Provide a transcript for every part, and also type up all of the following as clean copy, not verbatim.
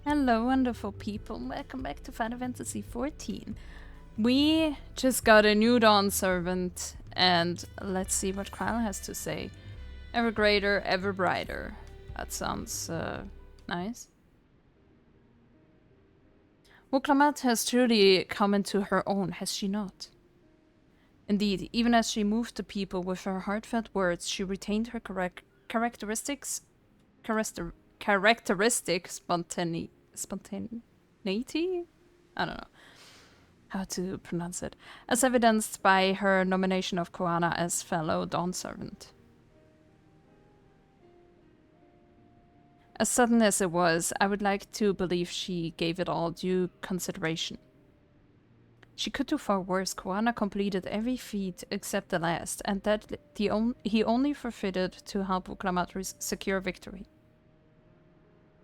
Hello, wonderful people. Welcome back to Final Fantasy XIV. We just got a new Dawnservant, and let's see what Kyle has to say. Ever greater, ever brighter. That sounds nice. Wuk Lamat has truly come into her own, has she not? Indeed, even as she moved the people with her heartfelt words, she retained her characteristic spontaneity? I don't know how to pronounce it. As evidenced by her nomination of Koana as fellow Dawnservant. As sudden as it was, I would like to believe she gave it all due consideration. She could do far worse. Koana completed every feat except the last, and that he only forfeited to help Wuk Lamat secure victory.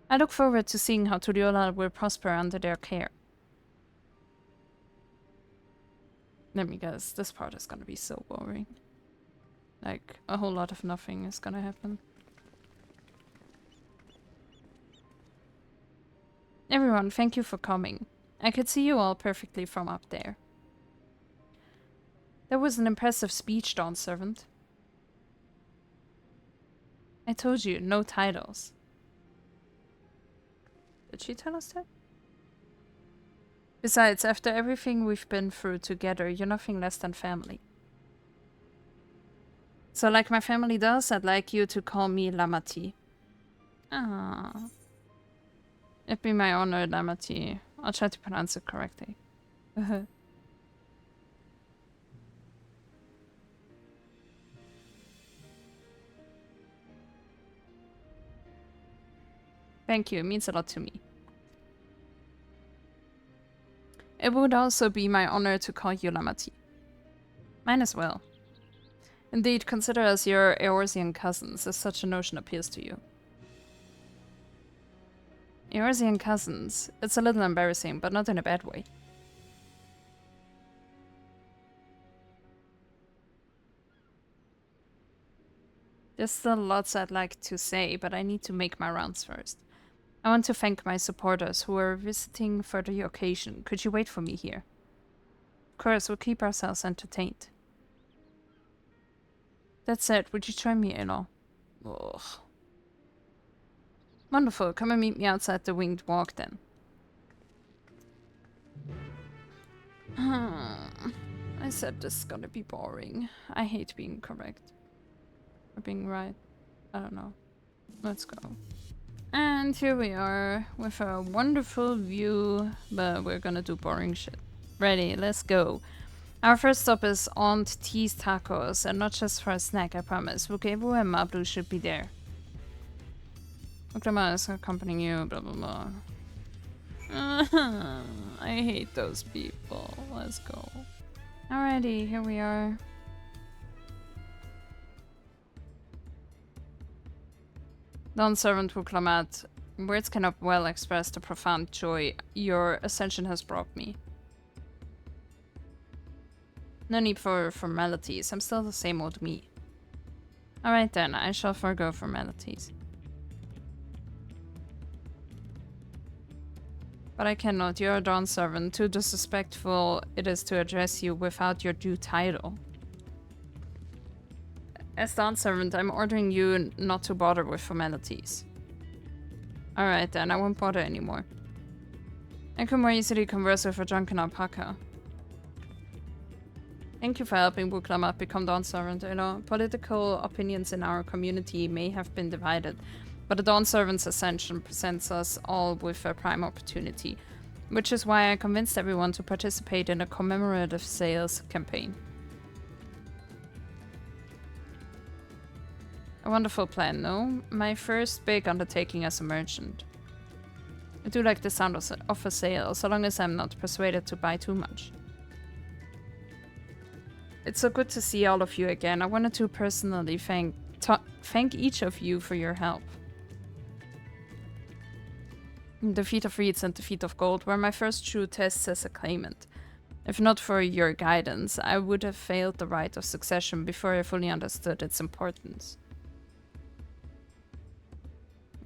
I look forward to seeing how Turiola will prosper under their care. Let me guess, this part is gonna be so boring. Like, a whole lot of nothing is gonna happen. Everyone, thank you for coming. I could see you all perfectly from up there. That was an impressive speech, Dawnservant. I told you, no titles. Did she tell us that? Besides, after everything we've been through together, you're nothing less than family. So like my family does, I'd like you to call me Lamati. Ah. It'd be my honor, Lamati. I'll try to pronounce it correctly. Thank you, it means a lot to me. It would also be my honor to call you Lamati. Mine as well. Indeed, consider us your Eorzean cousins, if such a notion appeals to you. Eorzean cousins? It's a little embarrassing, but not in a bad way. There's still lots I'd like to say, but I need to make my rounds first. I want to thank my supporters who are visiting for the occasion. Could you wait for me here? Of course, we'll keep ourselves entertained. That said, would you join me, Elo? Ugh. Wonderful, come and meet me outside the winged walk then. I said this is gonna be boring. I hate being correct. Or being right. I don't know. Let's go. And here we are with a wonderful view, but we're gonna do boring shit. Ready, let's go. Our first stop is Aunt T's Tacos, and not just for a snack, I promise. Vukebu and Mablu should be there. Wuk Lamat is accompanying you, blah blah blah. I hate those people. Let's go. Alrighty, here we are. Dawnservant Wuk Lamat, words cannot well express the profound joy your ascension has brought me. No need for formalities, I'm still the same old me. Alright then, I shall forgo formalities. But I cannot, you're a Dawnservant. Too disrespectful it is to address you without your due title. As Dawnservant, I'm ordering you not to bother with formalities. Alright then, I won't bother anymore. I could more easily converse with a drunken alpaca. Thank you for helping Wuk Lamat become Dawnservant. You know, political opinions in our community may have been divided, but the Dawnservant's ascension presents us all with a prime opportunity, which is why I convinced everyone to participate in a commemorative sales campaign. A wonderful plan, no? My first big undertaking as a merchant. I do like the sound of a sale, so long as I'm not persuaded to buy too much. It's so good to see all of you again. I wanted to personally thank each of you for your help. The Feat of Reeds and the Feat of Gold were my first true tests as a claimant. If not for your guidance, I would have failed the rite of succession before I fully understood its importance.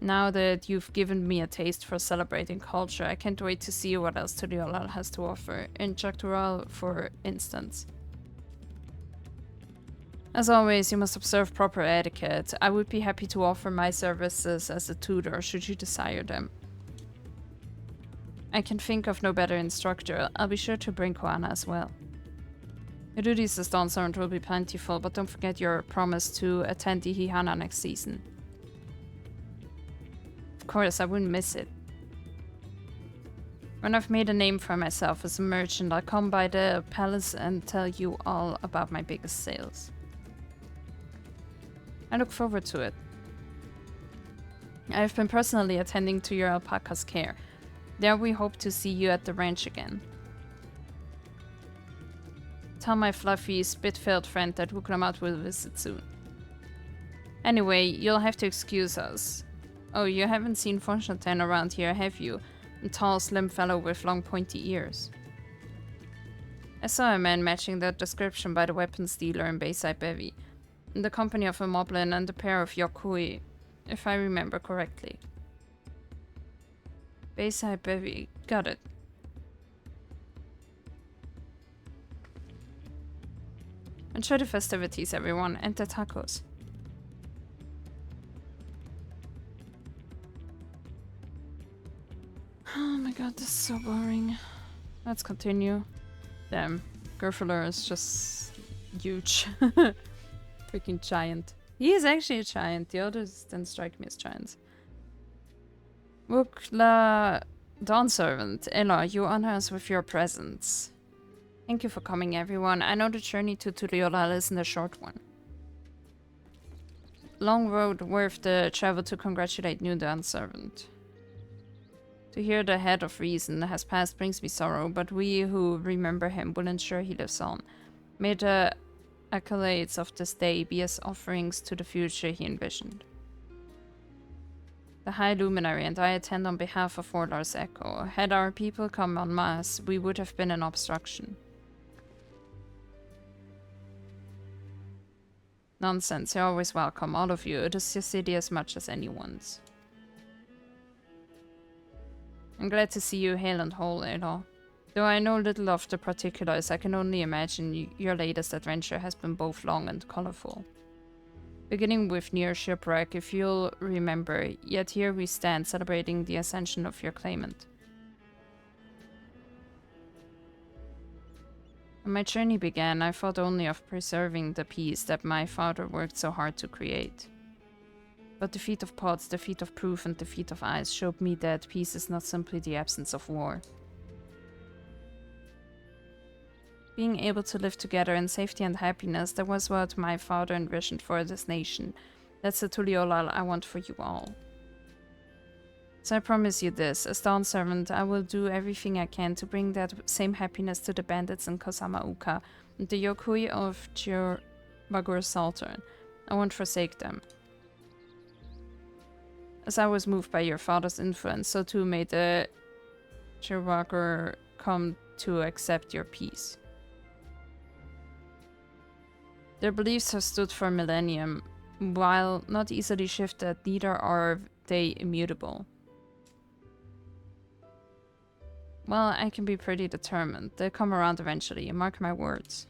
Now that you've given me a taste for celebrating culture, I can't wait to see what else Tuliolal has to offer, in Chaktural, for instance. As always, you must observe proper etiquette. I would be happy to offer my services as a tutor, should you desire them. I can think of no better instructor. I'll be sure to bring Koana as well. Your duties as Dawnservant will be plentiful, but don't forget your promise to attend the Hihana next season. Of course, I wouldn't miss it. When I've made a name for myself as a merchant, I'll come by the palace and tell you all about my biggest sales. I look forward to it. I've been personally attending to your alpaca's care. There we hope to see you at the ranch again. Tell my fluffy, spit-filled friend that Wuk Lamat will visit soon. Anyway, you'll have to excuse us. Oh, you haven't seen Fonchatin around here, have you? A tall, slim fellow with long, pointy ears. I saw a man matching that description by the weapons dealer in Bayside Bevy, in the company of a moblin and a pair of yokui, if I remember correctly. Bayside Bevy, got it. Enjoy the festivities, everyone, and the tacos. Oh my god, this is so boring. Let's continue. Damn, Gerfler is just huge. Freaking giant. He is actually a giant. The others didn't strike me as giants. Wuk Lamat, Dawnservant, Ella, you honor us with your presence. Thank you for coming, everyone. I know the journey to Tuliolal isn't a short one. Long road worth the travel to congratulate new Dawnservant. To hear the head of reason has passed brings me sorrow, but we who remember him will ensure he lives on. May the accolades of this day be as offerings to the future he envisioned. The High Luminary and I attend on behalf of Warlar's Echo. Had our people come en masse, we would have been an obstruction. Nonsense, you're always welcome, all of you. It is your city as much as anyone's. I'm glad to see you hale and whole, Elo. Though I know little of the particulars, I can only imagine your latest adventure has been both long and colorful. Beginning with near shipwreck, if you'll remember, yet here we stand celebrating the ascension of your claimant. When my journey began, I thought only of preserving the peace that my father worked so hard to create. But the feat of pots, the feat of proof, and the feat of ice showed me that peace is not simply the absence of war. Being able to live together in safety and happiness, that was what my father envisioned for this nation. That's the Tuliolal I want for you all. So I promise you this, as Dawnservant, I will do everything I can to bring that same happiness to the bandits in Kosama Uka and the Yokui of Chirwagur Saltern. I won't forsake them. As I was moved by your father's influence, so too may the Chirwagur come to accept your peace. Their beliefs have stood for millennium. While not easily shifted, neither are they immutable. Well, I can be pretty determined. They'll come around eventually, mark my words.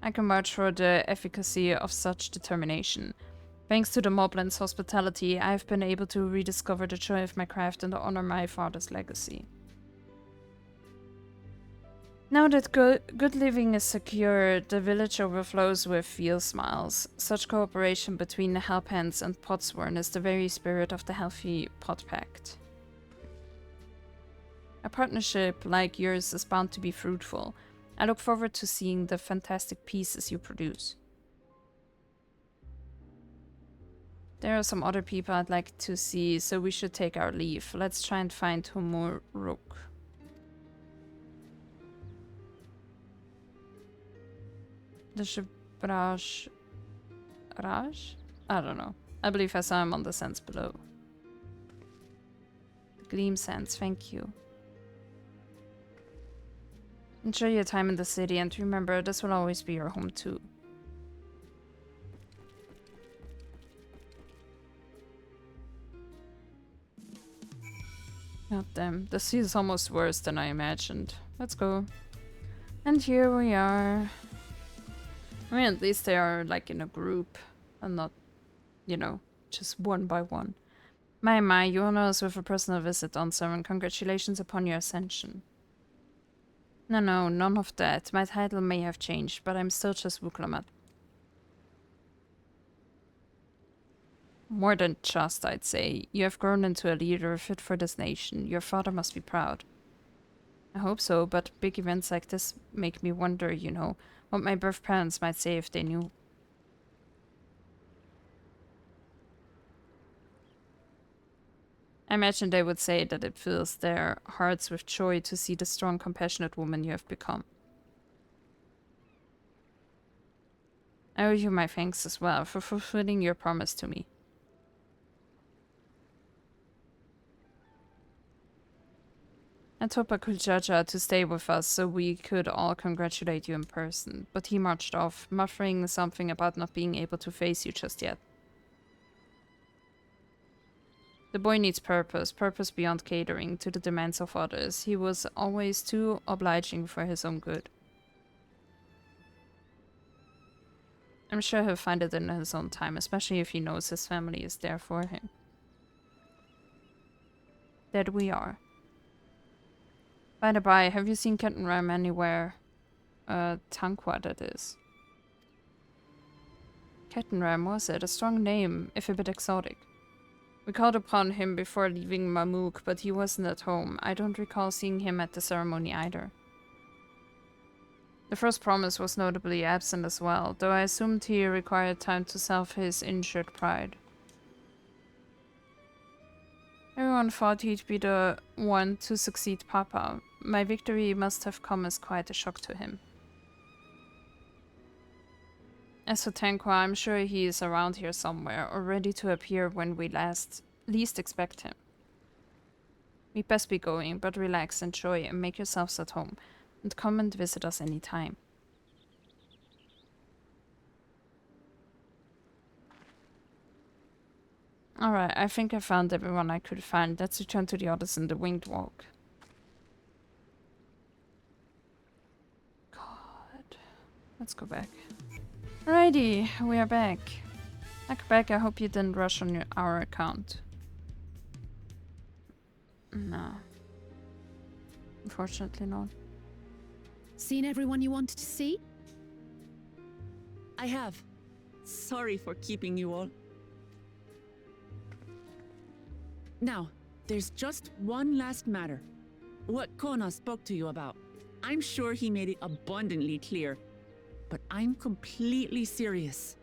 I can vouch for the efficacy of such determination. Thanks to the Moblin's hospitality, I have been able to rediscover the joy of my craft and honor my father's legacy. Now that good living is secure, the village overflows with veal smiles. Such cooperation between the Helphands and Potsworn is the very spirit of the healthy Pot Pact. A partnership like yours is bound to be fruitful. I look forward to seeing the fantastic pieces you produce. There are some other people I'd like to see, so we should take our leave. Let's try and find Humuruk. The Shibraj... Raj? I don't know. I believe I saw him on the sands below. Gleam sands, thank you. Enjoy your time in the city, and remember, this will always be your home too. God damn, the sea is almost worse than I imagined. Let's go. And here we are. I mean, at least they are like in a group and not, you know, just one by one. My, you honor us with a personal visit, Dawnservant. Congratulations upon your ascension. No, none of that. My title may have changed, but I'm still just Wuk Lamat. More than just, I'd say. You have grown into a leader fit for this nation. Your father must be proud. I hope so, but big events like this make me wonder, you know, what my birth parents might say if they knew. I imagine they would say that it fills their hearts with joy to see the strong, compassionate woman you have become. I owe you my thanks as well for fulfilling your promise to me. I told Bakujaja to stay with us so we could all congratulate you in person, but he marched off, muttering something about not being able to face you just yet. The boy needs purpose beyond catering to the demands of others. He was always too obliging for his own good. I'm sure he'll find it in his own time, especially if he knows his family is there for him. That we are. By the by, have you seen Captain Ram anywhere? Tanqua, that is. Captain Ram, was it? A strong name, if a bit exotic. We called upon him before leaving Mamuk, but he wasn't at home. I don't recall seeing him at the ceremony either. The first promise was notably absent as well, though I assumed he required time to salve his injured pride. Everyone thought he'd be the one to succeed Papa. My victory must have come as quite a shock to him. As for Tanqua, I'm sure he is around here somewhere, or ready to appear when we least expect him. We'd best be going, but relax, enjoy, and make yourselves at home, and come and visit us anytime. Alright, I think I found everyone I could find. Let's return to the others in the winged walk. God. Let's go back. Alrighty, we are back. Back, I hope you didn't rush on our account. No. Unfortunately not. Seen everyone you wanted to see? I have. Sorry for keeping you all. Now, there's just one last matter. What Kona spoke to you about. I'm sure he made it abundantly clear, but I'm completely serious.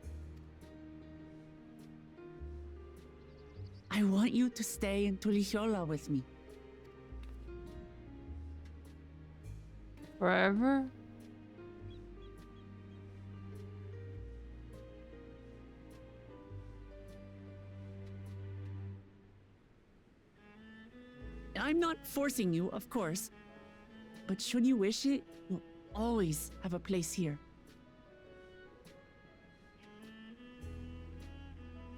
I want you to stay in Tulihiola with me. Forever? I'm not forcing you, of course, but should you wish it, you'll always have a place here.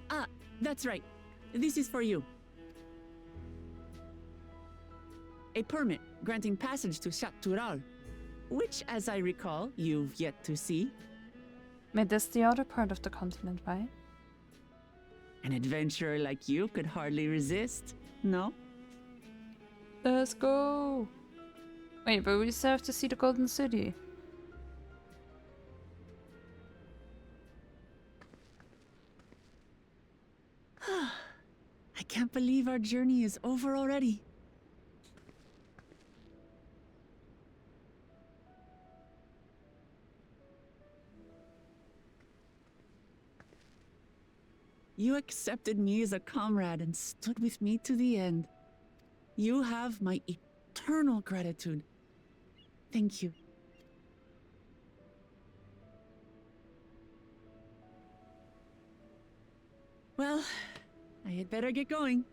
Ah, that's right. This is for you. A permit granting passage to Tural, which, as I recall, you've yet to see. Wait, that's the other part of the continent, right? An adventurer like you could hardly resist, no? Let's go! Wait, but we still have to see the Golden City. I can't believe our journey is over already. You accepted me as a comrade and stood with me to the end. You have my eternal gratitude. Thank you. Well, I had better get going.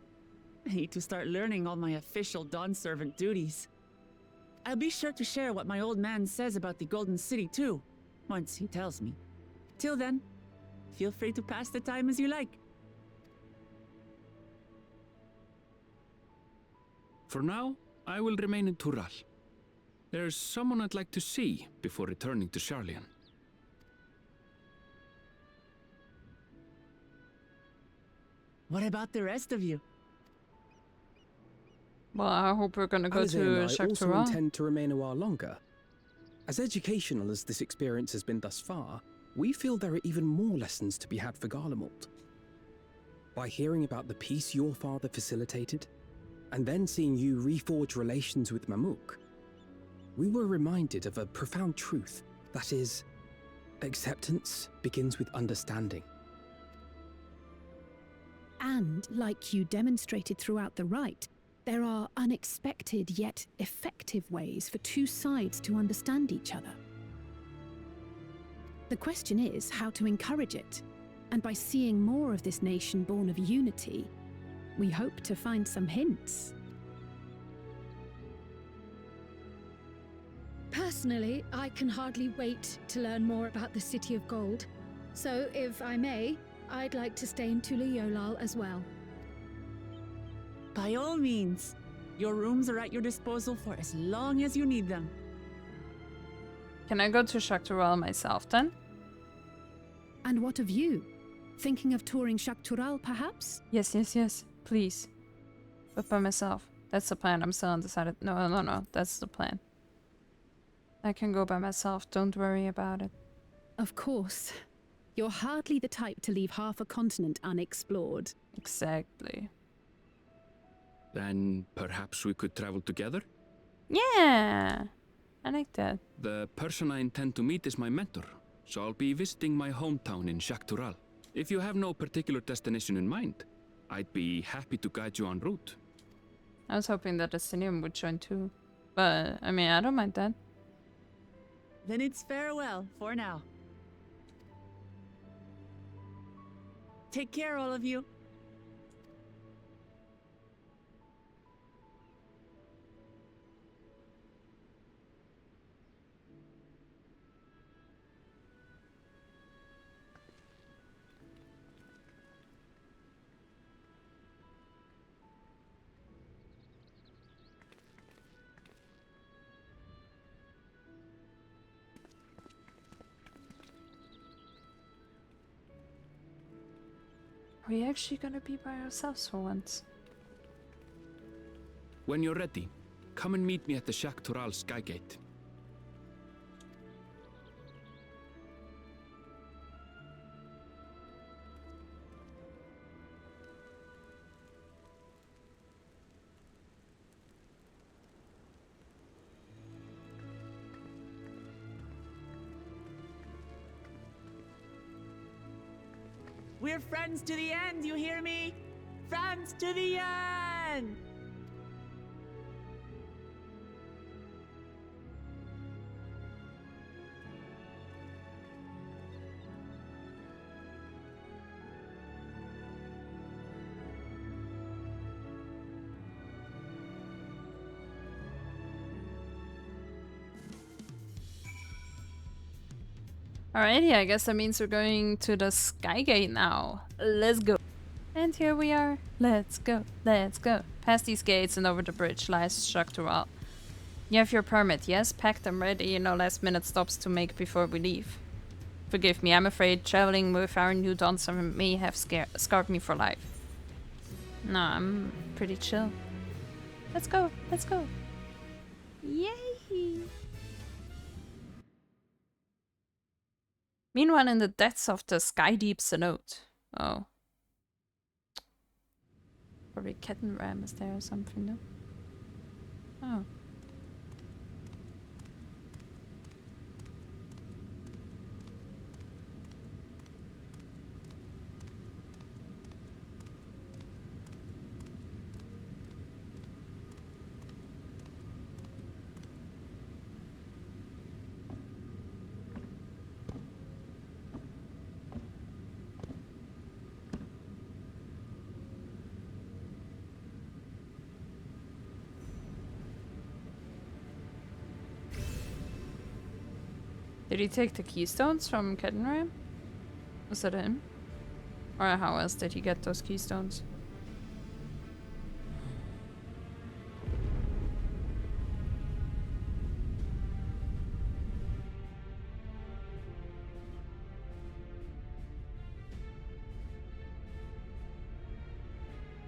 I need to start learning all my official Dawnservant duties. I'll be sure to share what my old man says about the Golden City too, once he tells me. Till then, feel free to pass the time as you like. For now, I will remain in Tural. There's someone I'd like to see before returning to Sharlayan. What about the rest of you? Well, I hope we're gonna go Alize to and I also Shaktura. intend to remain a while longer. As educational as this experience has been thus far, we feel there are even more lessons to be had for Garlemald. By hearing about the peace your father facilitated, and then seeing you reforge relations with Mamuk, we were reminded of a profound truth, that is, acceptance begins with understanding. And, like you demonstrated throughout the rite, there are unexpected yet effective ways for two sides to understand each other. The question is how to encourage it, and by seeing more of this nation born of unity, we hope to find some hints. Personally, I can hardly wait to learn more about the City of Gold. So, if I may, I'd like to stay in Tula Yolal as well. By all means. Your rooms are at your disposal for as long as you need them. Can I go to Shaktural myself then? And what of you? Thinking of touring Shaktural, perhaps? Yes, yes, yes. Please. But by myself. That's the plan. I'm still undecided. No. That's the plan. I can go by myself. Don't worry about it. Of course. You're hardly the type to leave half a continent unexplored. Exactly. Then perhaps we could travel together? Yeah! I like that. The person I intend to meet is my mentor, so I'll be visiting my hometown in Shaktural. If you have no particular destination in mind, I'd be happy to guide you en route. I was hoping that Destinium would join too. But, I mean, I don't mind that. Then it's farewell for now. Take care, all of you. Are we actually gonna be by ourselves for once? When you're ready, come and meet me at the Shaktural Skygate. We're friends to the end, you hear me? Friends to the end! Alrighty, I guess that means we're going to the Skygate now. Let's go. And here we are. Let's go. Let's go. Past these gates and over the bridge lies Shaktural. You have your permit, yes? Packed and ready, no last minute stops to make before we leave. Forgive me, I'm afraid traveling with our new Dawnservant may have scarred me for life. No, I'm pretty chill. Let's go. Let's go. Yay! Meanwhile, in the depths of the sky deep cenote. Oh. Probably Kettenram is there or something, no? Oh. Did he take the keystones from Kettenram? Was that him? Or how else did he get those keystones?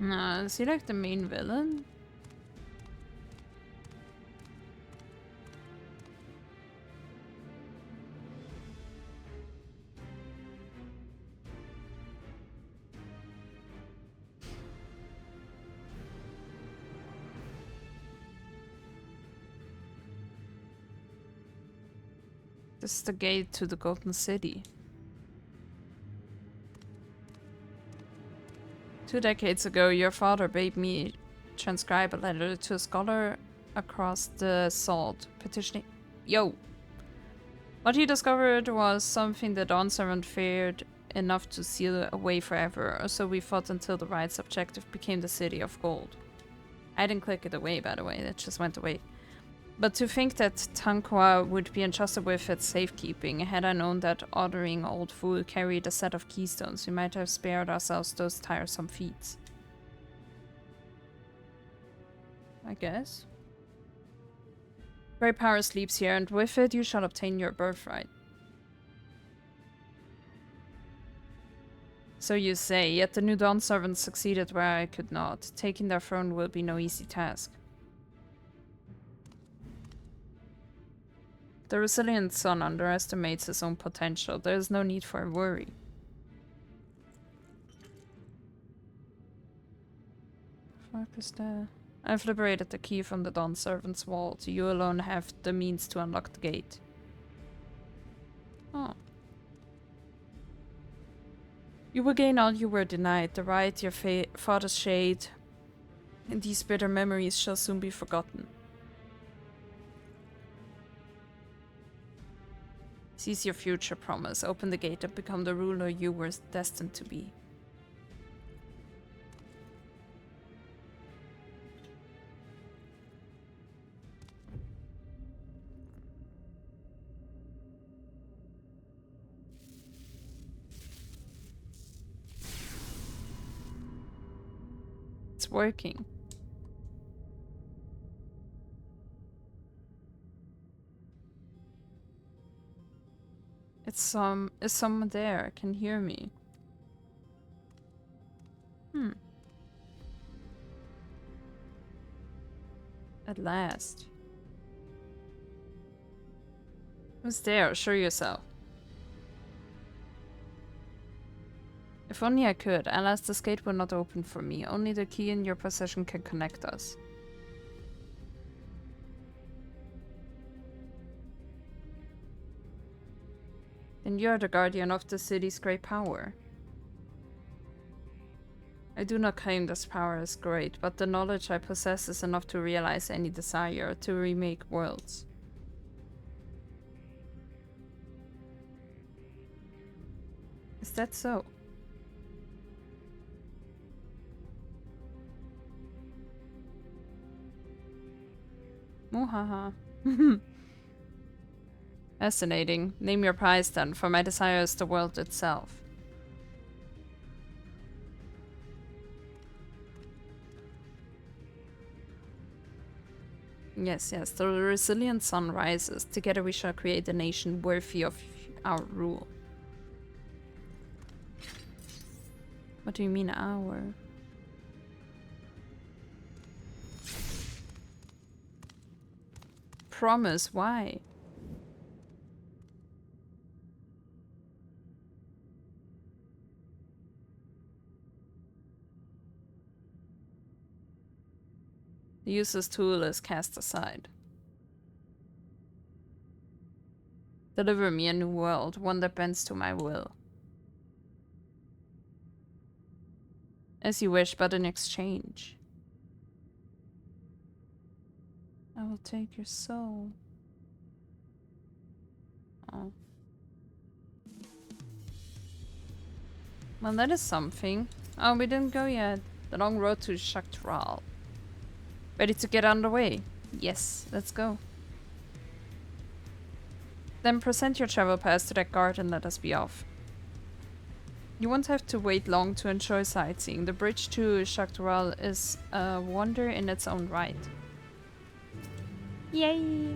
Is he like the main villain? This is the gate to the Golden City. 2 decades ago, your father bade me transcribe a letter to a scholar across the salt, petitioning... Yo! What he discovered was something the Dawnservant feared enough to seal away forever, or so we fought until the right's objective became the City of Gold. I didn't click it away, by the way, it just went away. But to think that Tanqua would be entrusted with its safekeeping, had I known that ordering old fool carried a set of keystones, we might have spared ourselves those tiresome feats. I guess. Great power sleeps here, and with it you shall obtain your birthright. So you say, yet the new Dawnservant succeeded where I could not. Taking their throne will be no easy task. The resilient son underestimates his own potential. There is no need for worry. Fuck is that? I've liberated the key from the Dawnservant's vault. You alone have the means to unlock the gate. Oh. You will gain all you were denied. The right, your father's shade, and these bitter memories shall soon be forgotten. Seize your future promise, open the gate and become the ruler you were destined to be. It's working. Is someone there? Can hear me. At last. Who's there? Show yourself. If only I could. Alas, this gate will not open for me. Only the key in your possession can connect us. Then you are the guardian of the city's great power. I do not claim this power is great, but the knowledge I possess is enough to realize any desire to remake worlds. Is that so? Muhaha. Fascinating. Name your prize then, for my desire is the world itself. Yes, yes, the resilient sun rises. Together we shall create a nation worthy of our rule. What do you mean, our? Promise, why? The useless tool is cast aside. Deliver me a new world, one that bends to my will. As you wish, but in exchange, I will take your soul. Oh. Well, that is something. Oh, we didn't go yet. The long road to XIV. Ready to get underway? Yes, let's go. Then present your travel pass to that guard and let us be off. You won't have to wait long to enjoy sightseeing. The bridge to XIV is a wonder in its own right. Yay!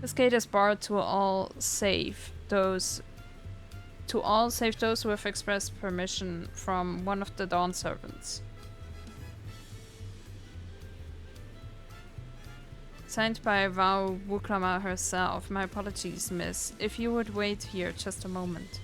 This gate is barred to all save those who have expressed permission from one of the Dawnservants. Signed by Wuk Lamat herself. My apologies, miss. If you would wait here just a moment.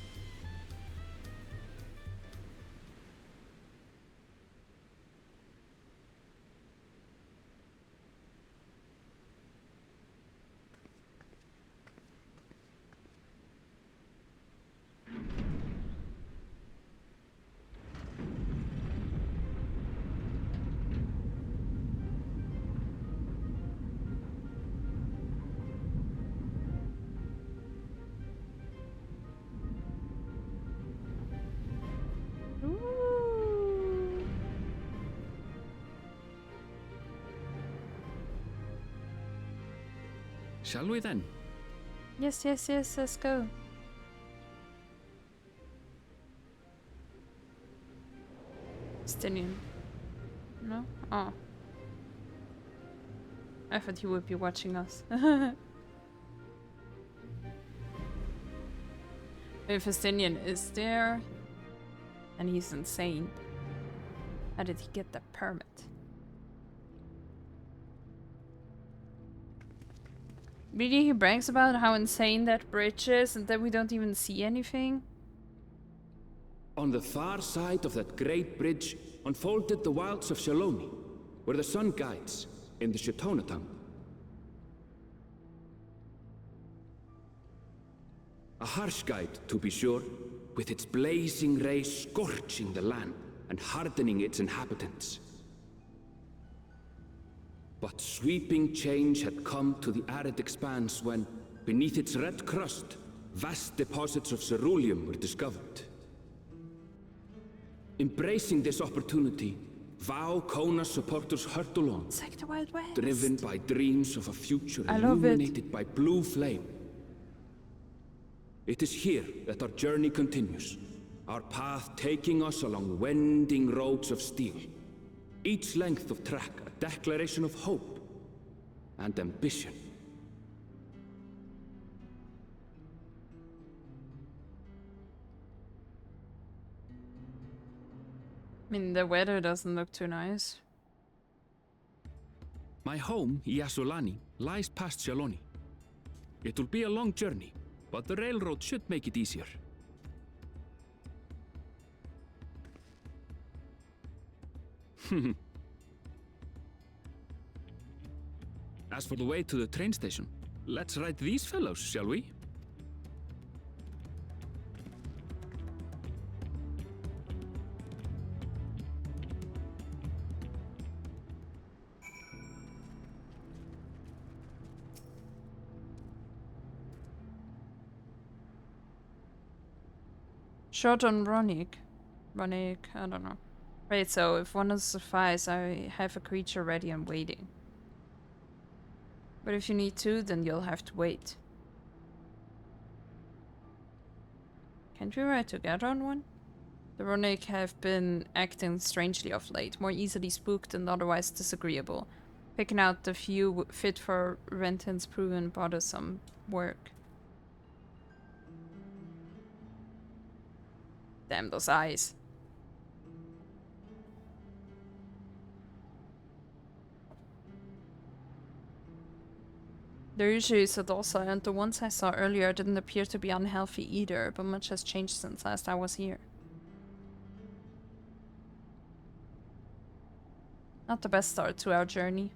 Shall we then? Yes, yes, yes, let's go. Stinian. No? Oh. I thought he would be watching us. If Stinian is there, and he's insane. How did he get the permit? Really, he brags about how insane that bridge is and that we don't even see anything? On the far side of that great bridge unfolded the wilds of Shaloni, where the sun guides in the Shatona tongue. A harsh guide, to be sure, with its blazing rays scorching the land and hardening its inhabitants. But sweeping change had come to the arid expanse when, beneath its red crust, vast deposits of ceruleum were discovered. Embracing this opportunity, Vau Kona supporters hurtled along, It's like the Wild West. driven by dreams of a future I love it. illuminated by blue flame. It is here that our journey continues, our path taking us along winding roads of steel. Each length of track a declaration of hope and ambition. I mean, the weather doesn't look too nice. My home, Yasulani, lies past Shaloni. It will be a long journey, but the railroad should make it easier. As for the way to the train station, let's ride these fellows, shall we? Short on Ronik. I don't know. Wait, so if one is suffice, I have a creature ready and waiting. But if you need two, then you'll have to wait. Can't we ride together on one? The Ronik have been acting strangely of late, more easily spooked and otherwise disagreeable. Picking out the few fit for Renton's proven bothersome work. Damn those eyes. They're usually so docile, and the ones I saw earlier didn't appear to be unhealthy either, but much has changed since last I was here. Not the best start to our journey.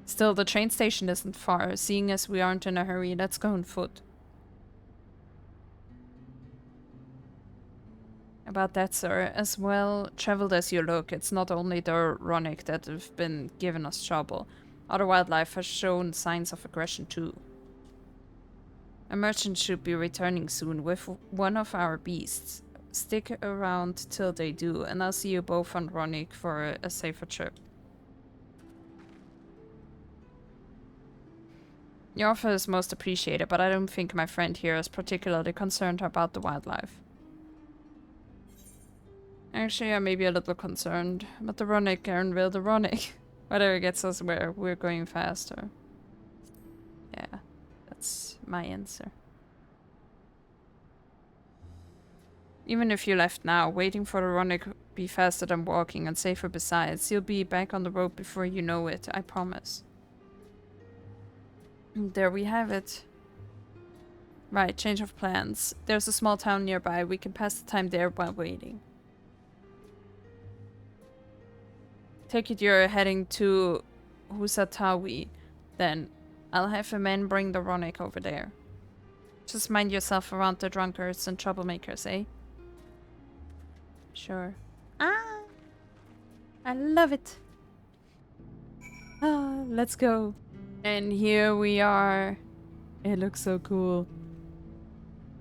Still, the train station isn't far. Seeing as we aren't in a hurry, let's go on foot. About that, sir. As well traveled as you look, it's not only the Ronik that have been giving us trouble. Other wildlife has shown signs of aggression too. A merchant should be returning soon with one of our beasts. Stick around till they do, and I'll see you both on Ronik for a safer trip. Your offer is most appreciated, but I don't think my friend here is particularly concerned about the wildlife. Actually, I may be a little concerned, but the Ronik aren't real the Ronik. Whatever gets us where we're going faster. Yeah, that's my answer. Even if you left now, waiting for the Ronik be faster than walking and safer besides. You'll be back on the road before you know it, I promise. And there we have it. Right, change of plans. There's a small town nearby. We can pass the time there while waiting. Take it you're heading to Husatawi. Then I'll have a man bring the Ronick over there. Just mind yourself around the drunkards and troublemakers, eh? Sure. Ah! I love it! Ah, let's go. And here we are. It looks so cool.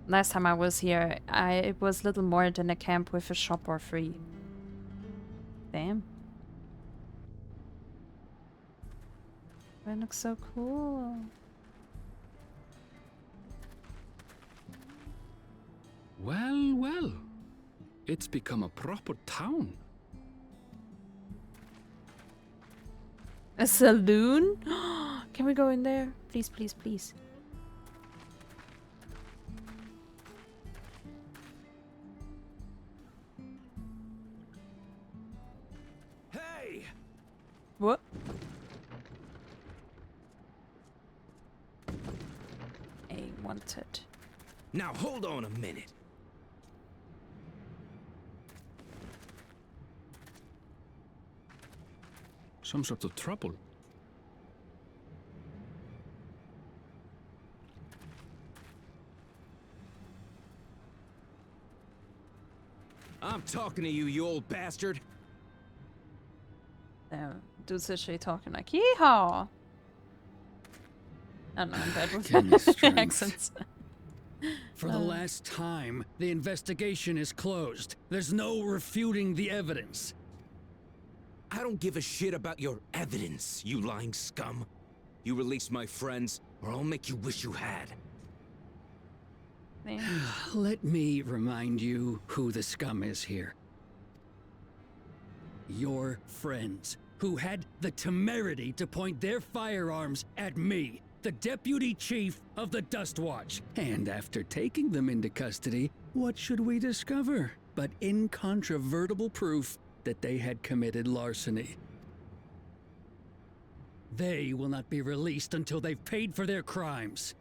Last time I was here, it was little more than a camp with a shop or three. Damn. That looks so cool. Well, well. It's become a proper town. A saloon? Can we go in there? Please, please, please. Hey! What? A wanted. Now hold on a minute. Some sort of trouble. I'm talking to you, you old bastard. There, dude's literally talking like, yeehaw! I don't know, I'm bad Give me with strength. accents. For the last time, the investigation is closed. There's no refuting the evidence. I don't give a shit about your evidence, you lying scum. You release my friends, or I'll make you wish you had. Man. Let me remind you who the scum is here. Your friends, who had the temerity to point their firearms at me, the deputy chief of the Dust Watch. And after taking them into custody, what should we discover but incontrovertible proof that they had committed larceny? They will not be released until they've paid for their crimes.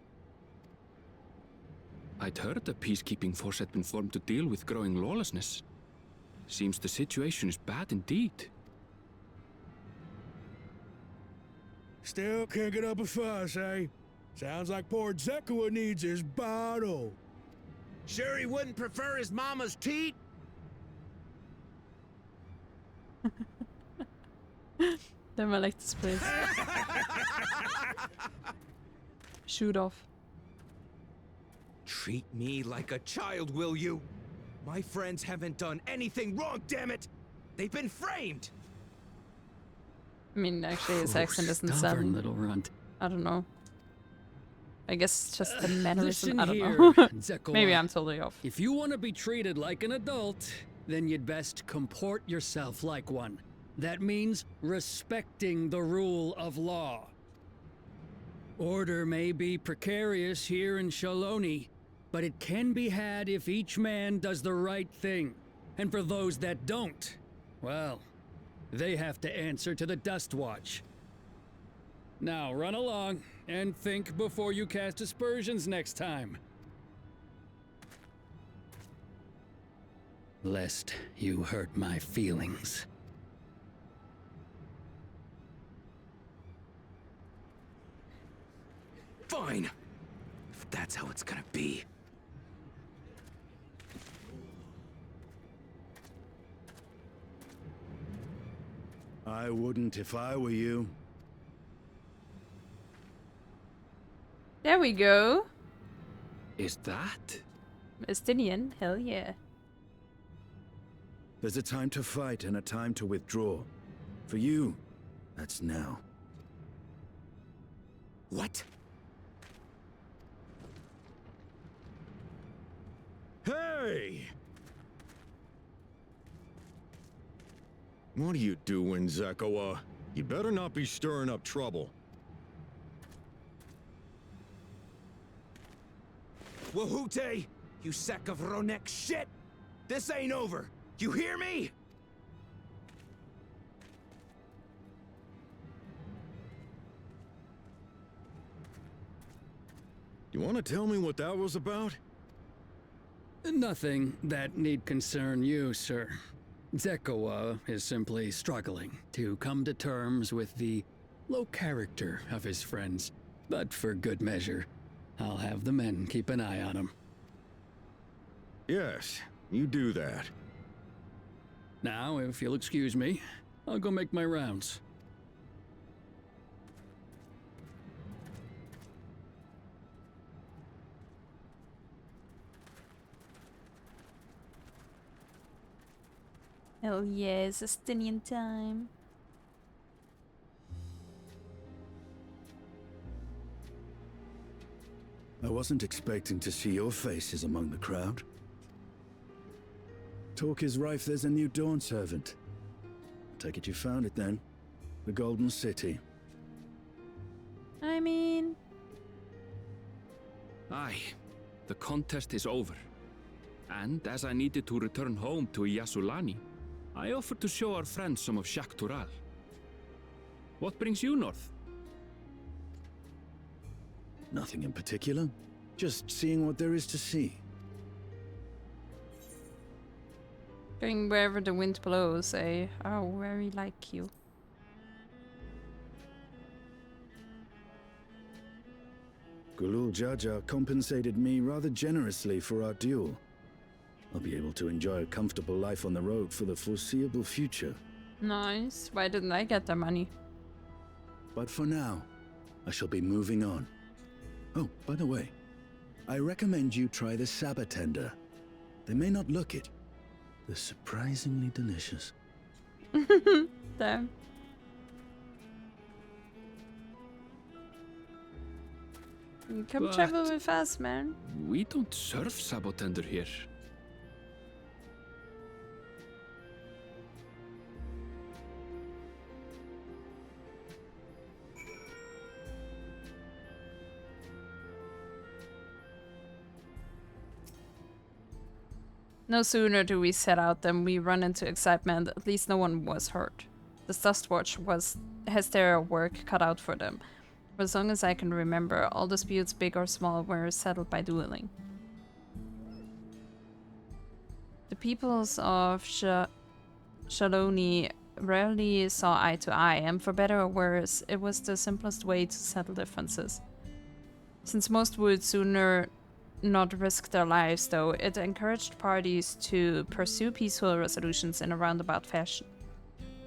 I'd heard the peacekeeping force had been formed to deal with growing lawlessness. Seems the situation is bad indeed. Still can't get up a fuss, eh? Sounds like poor Zekua needs his bottle. Sure he wouldn't prefer his mama's teat? Damn, I like this place. Shoot off. Treat me like a child, will you? My friends haven't done anything wrong, damn it! They've been framed! I mean, actually, his Oh, accent isn't stubborn southern. little runt. I don't know. I guess it's just the mannerism. Listen I don't here, know. Zekua. Maybe I'm totally off. If you want to be treated like an adult, then you'd best comport yourself like one. That means respecting the rule of law. Order may be precarious here in Shaloni, but it can be had if each man does the right thing. And for those that don't, well, they have to answer to the Dust Watch. Now run along and think before you cast aspersions next time. Lest you hurt my feelings. Fine! If that's how it's gonna be. I wouldn't if I were you. There we go. Is that? Estinian, hell yeah. There's a time to fight and a time to withdraw. For you, that's now. What? Hey! What are you doing, Zekua? You better not be stirring up trouble. Wahute! You sack of Ronek shit! This ain't over! You hear me? want to tell me what that was about? Nothing that need concern you, sir. Zekkoa is simply struggling to come to terms with the low character of his friends. But for good measure, I'll have the men keep an eye on him. Yes, you do that. Now, if you'll excuse me, I'll go make my rounds. Hell yeah, it's Estinian time. I wasn't expecting to see your faces among the crowd. Talk is rife there's a new Dawnservant. Take it you found it then. The Golden City. I mean... Aye, the contest is over. And as I needed to return home to Yasulani, I offered to show our friends some of Shak Tural. What brings you north? Nothing in particular. Just seeing what there is to see. Going wherever the wind blows, eh? Oh, very like you. Gulul Jaja compensated me rather generously for our duel. I'll be able to enjoy a comfortable life on the road for the foreseeable future. Nice. Why didn't I get the money? But for now, I shall be moving on. Oh, by the way, I recommend you try the Sabatender. They may not look it. They're surprisingly delicious. Damn. Come But travel with us, man. we don't serve Sabotender here. No sooner do we set out than we run into excitement. At least no one was hurt. The Dustwatch has their work cut out for them. For as long as I can remember, all disputes, big or small, were settled by dueling. The peoples of Shaloni rarely saw eye to eye, and for better or worse, it was the simplest way to settle differences. Since most would sooner not risk their lives, though, it encouraged parties to pursue peaceful resolutions in a roundabout fashion.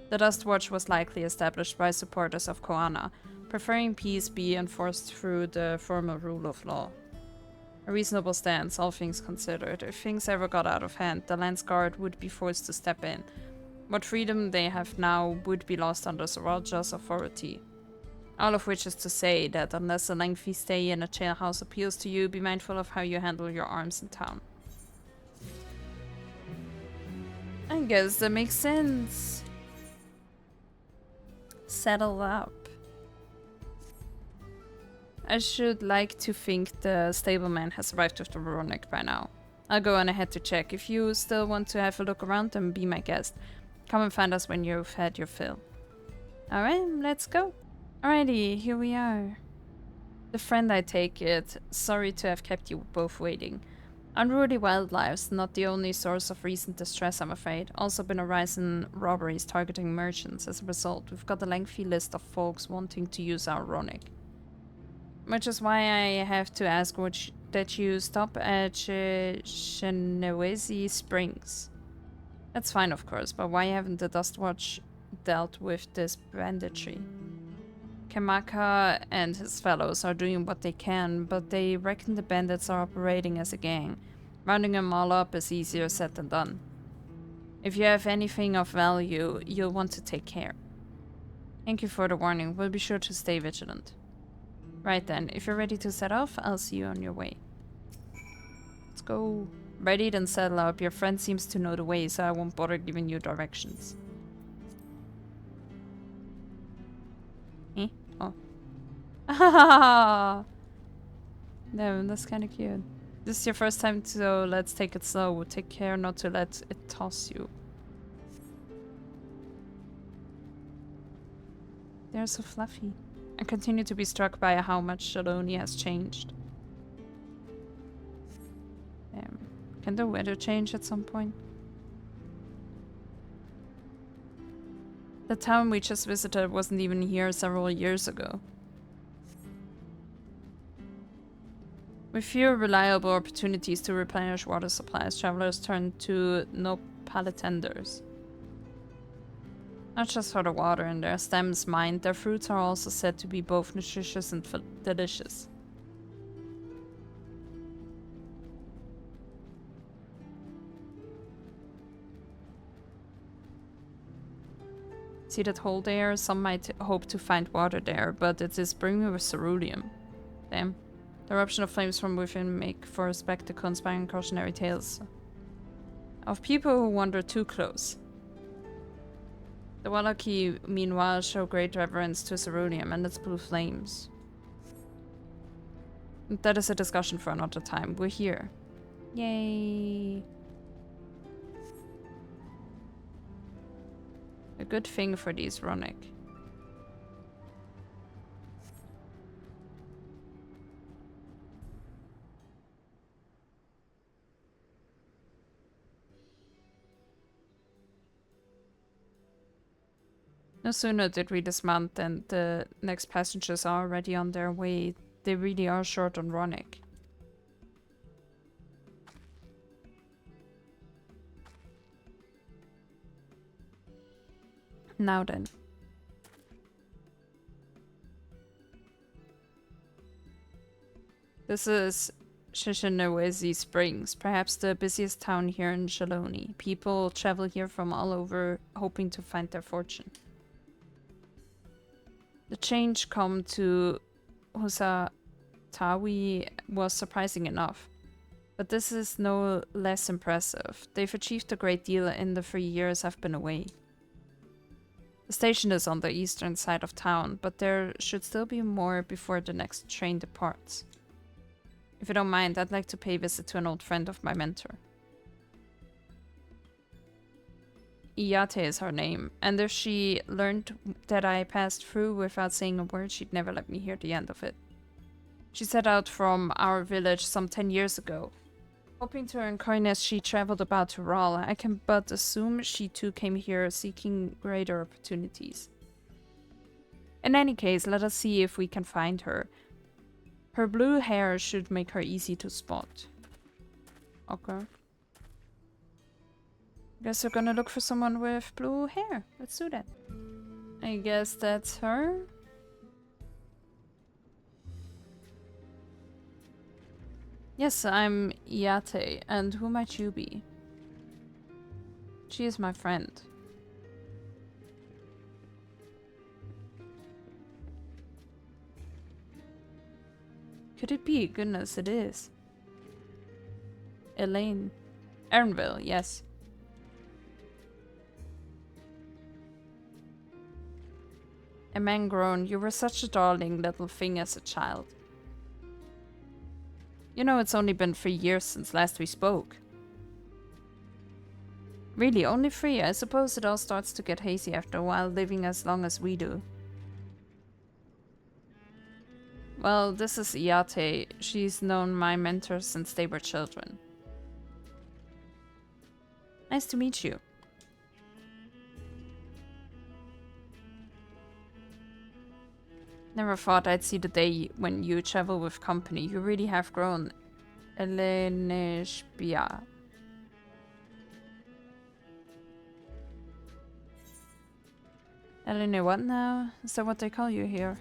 The Dustwatch was likely established by supporters of Koana, preferring peace be enforced through the formal rule of law. A reasonable stance, all things considered. If things ever got out of hand, the Lance Guard would be forced to step in. What freedom they have now would be lost under Saraja's authority. All of which is to say that unless a lengthy stay in a jailhouse appeals to you, be mindful of how you handle your arms in town. I guess that makes sense. Settle up. I should like to think the stableman has arrived with the Veronic by now. I'll go on ahead to check. If you still want to have a look around, then be my guest. Come and find us when you've had your fill. Alright, let's go. Alrighty, here we are. The friend, I take it. Sorry to have kept you both waiting. Unruly wildlives, not the only source of recent distress, I'm afraid. Also been a rise in robberies targeting merchants. As a result, we've got a lengthy list of folks wanting to use our Ronic. Which is why I have to ask that you stop at Shenewezi Springs. That's fine, of course, but why haven't the Dustwatch dealt with this banditry? Kamaka and his fellows are doing what they can, but they reckon the bandits are operating as a gang. Rounding them all up is easier said than done. If you have anything of value, you'll want to take care. Thank you for the warning. We'll be sure to stay vigilant. Right then, if you're ready to set off, I'll see you on your way. Let's go. Ready, then settle up. Your friend seems to know the way, so I won't bother giving you directions. Eh? Oh. Ah! No, that's kind of cute. This is your first time, so let's take it slow. Take care not to let it toss you. They're so fluffy. I continue to be struck by how much Shaloni has changed. Can the weather change at some point? The town we just visited wasn't even here several years ago. With fewer reliable opportunities to replenish water supplies, travelers turn to no-palatenders. Not just for the water and their stems mined, their fruits are also said to be both nutritious and delicious. See that hole there? Some might hope to find water there, but it is brimming with ceruleum. Damn. The eruption of flames from within make for a spectacle, inspiring cautionary tales of people who wander too close. The Wallaki, meanwhile, show great reverence to ceruleum and its blue flames. That is a discussion for another time. We're here. Yay! A good thing for these Runic. No sooner did we dismount than the next passengers are already on their way. They really are short on Runic. Now then. This is Shishinawezi Springs, perhaps the busiest town here in Shaloni. People travel here from all over, hoping to find their fortune. The change come to Husatawi was surprising enough, but this is no less impressive. They've achieved a great deal in the 3 years I've been away. The station is on the eastern side of town, but there should still be more before the next train departs. If you don't mind, I'd like to pay a visit to an old friend of my mentor. Iyate is her name, and if she learned that I passed through without saying a word, she'd never let me hear the end of it. She set out from our village some 10 years ago. Hoping to earn coin as she traveled about to Ral, I can but assume she too came here seeking greater opportunities. In any case, let us see if we can find her. Her blue hair should make her easy to spot. Okay. Guess we're gonna look for someone with blue hair. Let's do that. I guess that's her. Yes, I'm Iyate, and who might you be? She is my friend. Could it be? Goodness, it is. Elaine. Erinville, yes. A man groaned. You were such a darling little thing as a child. You know, it's only been 3 years since last we spoke. Really, only 3? I suppose it all starts to get hazy after a while, living as long as we do. Well, this is Iyate. She's known my mentor since they were children. Nice to meet you. Never thought I'd see the day when you travel with company. You really have grown. Eleneshbia. Elene what now? Is that what they call you here?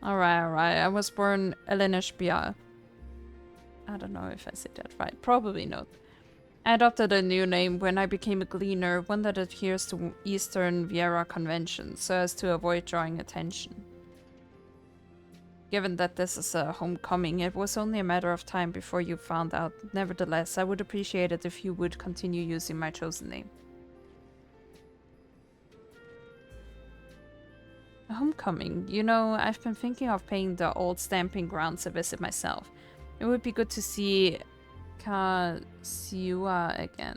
Alright. I was born Eleneshbia. I don't know if I said that right. Probably not. I adopted a new name when I became a gleaner, one that adheres to Eastern Viera conventions, so as to avoid drawing attention. Given that this is a homecoming, it was only a matter of time before you found out. Nevertheless, I would appreciate it if you would continue using my chosen name. A homecoming? You know, I've been thinking of paying the old stamping grounds a visit myself. It would be good to see Kasiua again.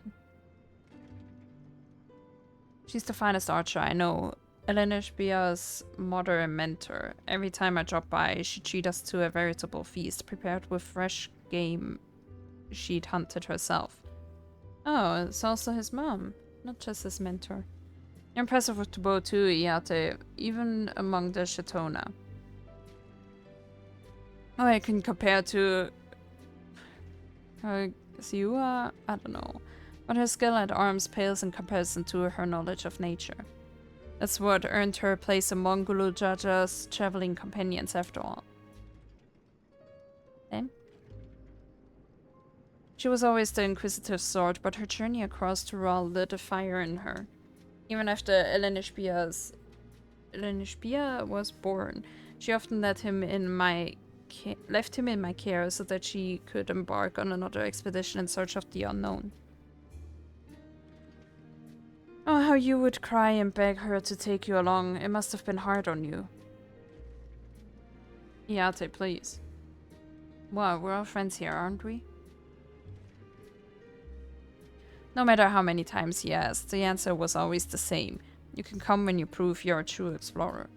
She's the finest archer I know. Elenishbia's mother and mentor. Every time I drop by, she treats us to a veritable feast, prepared with fresh game she'd hunted herself. Oh, it's also his mom, not just his mentor. You're impressive with the bow too, Iate, even among the Shatona. Oh, I can compare to Siua? I don't know. But her skill at arms pales in comparison to her knowledge of nature. That's what earned her a place among Gulujaja's traveling companions after all. Then? She was always the inquisitive sort, but her journey across Tural lit a fire in her. Even after Elenishbia was born, she often left him in my care so that she could embark on another expedition in search of the unknown. Oh, how you would cry and beg her to take you along. It must have been hard on you. Iate, please. Wow, we're all friends here, aren't we? No matter how many times he asked, the answer was always the same. You can come when you prove you're a true explorer.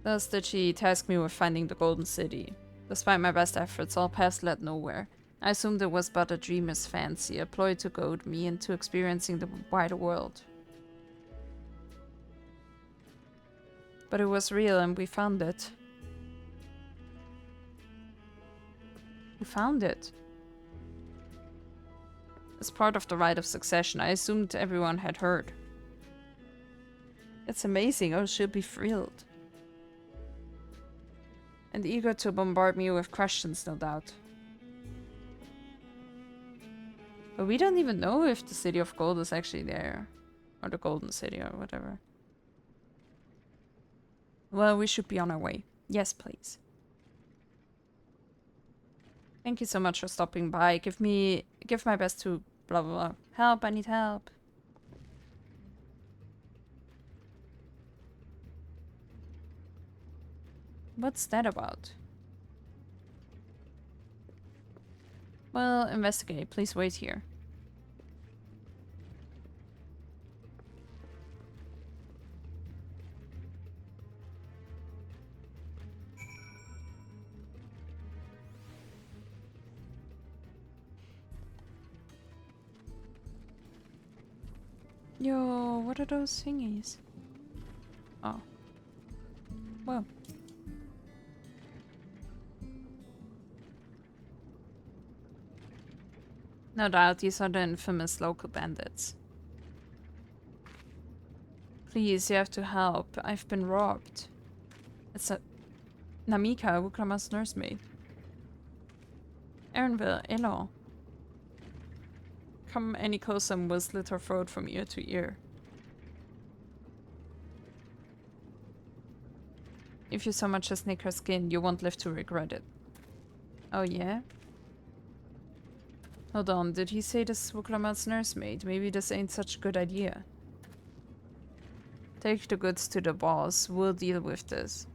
Thus did she task me with finding the Golden City. Despite my best efforts, all paths led nowhere. I assumed it was but a dreamer's fancy, a ploy to goad me into experiencing the wider world. But it was real and we found it. We found it. As part of the rite of succession, I assumed everyone had heard. It's amazing, I should be thrilled. And eager to bombard me with questions, no doubt. But we don't even know if the City of Gold is actually there. Or the Golden City or whatever. Well, we should be on our way. Yes, please. Thank you so much for stopping by. Give my best to blah blah blah. Help, I need help. What's that about? Well, investigate. Please wait here. Yo, what are those thingies? Oh. Well. No doubt these are the infamous local bandits. Please, you have to help. I've been robbed. It's a Namika, Wuk Lamat's nursemaid. Erinville, Elon. Come any closer and we'll slit her throat from ear to ear. If you so much as nick her skin, you won't live to regret it. Oh yeah? Hold on, did he say this is Wuk Lamat's nursemaid? Maybe this ain't such a good idea. Take the goods to the boss, we'll deal with this.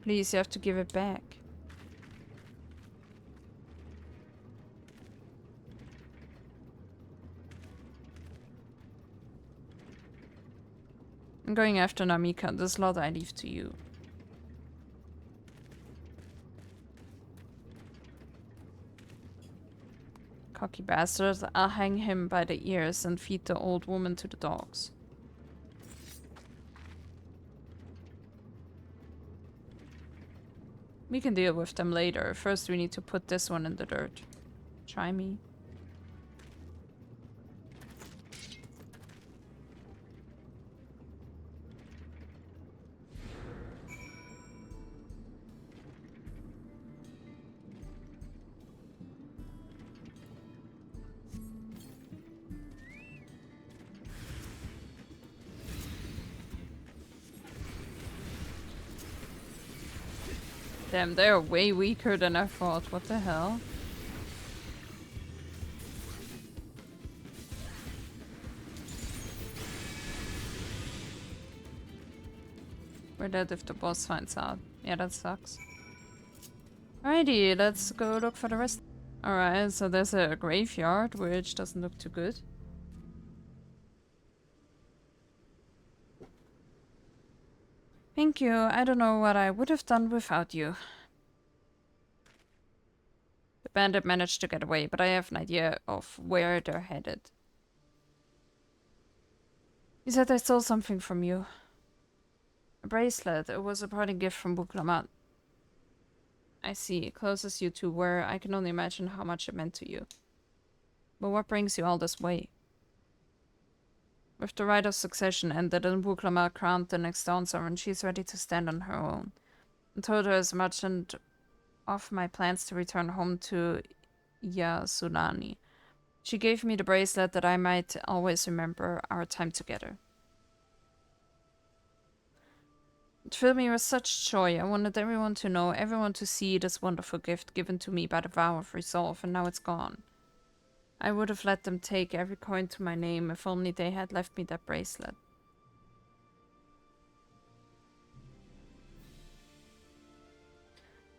Please, you have to give it back. I'm going after Namika. This lot I leave to you. Cocky bastard. I'll hang him by the ears and feed the old woman to the dogs. We can deal with them later. First we need to put this one in the dirt. Try me. Damn, they're way weaker than I thought. What the hell? We're dead if the boss finds out. Yeah, that sucks. Alrighty, let's go look for the rest. Alright, so there's a graveyard, which doesn't look too good. Thank you. I don't know what I would have done without you. The bandit managed to get away, but I have an idea of where they're headed. You said I stole something from you. A bracelet. It was a parting gift from Wuk Lamat. I see. Closest you two were, I can only imagine how much it meant to you. But what brings you all this way? With the right of succession ended and Wuk Lamat crowned the next Dawnservant, she's ready to stand on her own. I told her as much and of my plans to return home to Yasunani. She gave me the bracelet that I might always remember our time together. It filled me with such joy. I wanted everyone to know, everyone to see this wonderful gift given to me by the vow of resolve, and now it's gone. I would have let them take every coin to my name if only they had left me that bracelet.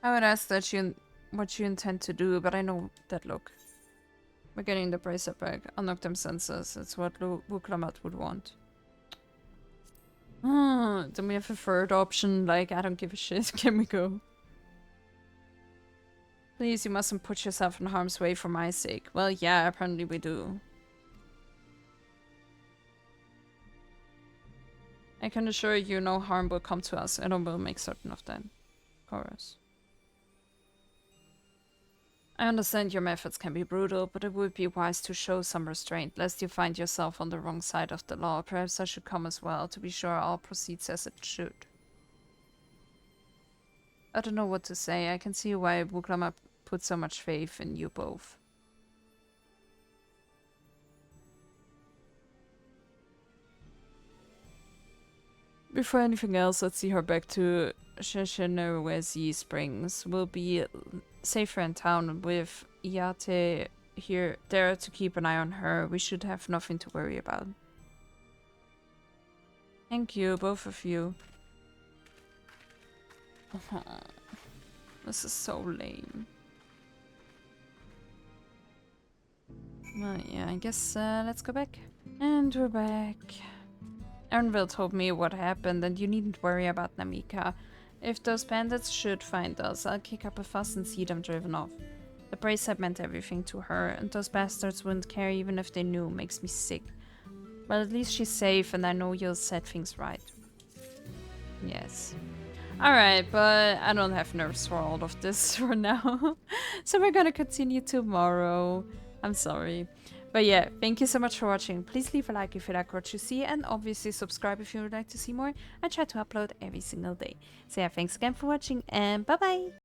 I would ask that what you intend to do, but I know that look. We're getting the bracelet back. Unlock them senses. It's what Wuk Lamat would want. Then we have a third option, like, I don't give a shit, can we go? Please, you mustn't put yourself in harm's way for my sake. Well, yeah, apparently we do. I can assure you no harm will come to us, and I will make certain of that. Chorus. I understand your methods can be brutal, but it would be wise to show some restraint, lest you find yourself on the wrong side of the law. Perhaps I should come as well, to be sure all proceeds as it should. I don't know what to say. I can see why Wuk Lamat put so much faith in you both. Before anything else, let's see her back to Sheshenewezi Springs. We'll be safer in town with Iate there to keep an eye on her. We should have nothing to worry about. Thank you, both of you. This is so lame. Well, yeah, I guess let's go back. And we're back. Ernville told me what happened, and you needn't worry about Namika. If those bandits should find us, I'll kick up a fuss and see them driven off. The bracelet meant everything to her, and those bastards wouldn't care even if they knew. Makes me sick. Well, at least she's safe, and I know you'll set things right. Yes. Alright, but I don't have nerves for all of this for now. So we're gonna continue tomorrow. I'm sorry. But yeah, thank you so much for watching. Please leave a like if you like what you see, and obviously subscribe if you would like to see more. I try to upload every single day. So yeah, thanks again for watching, and bye bye!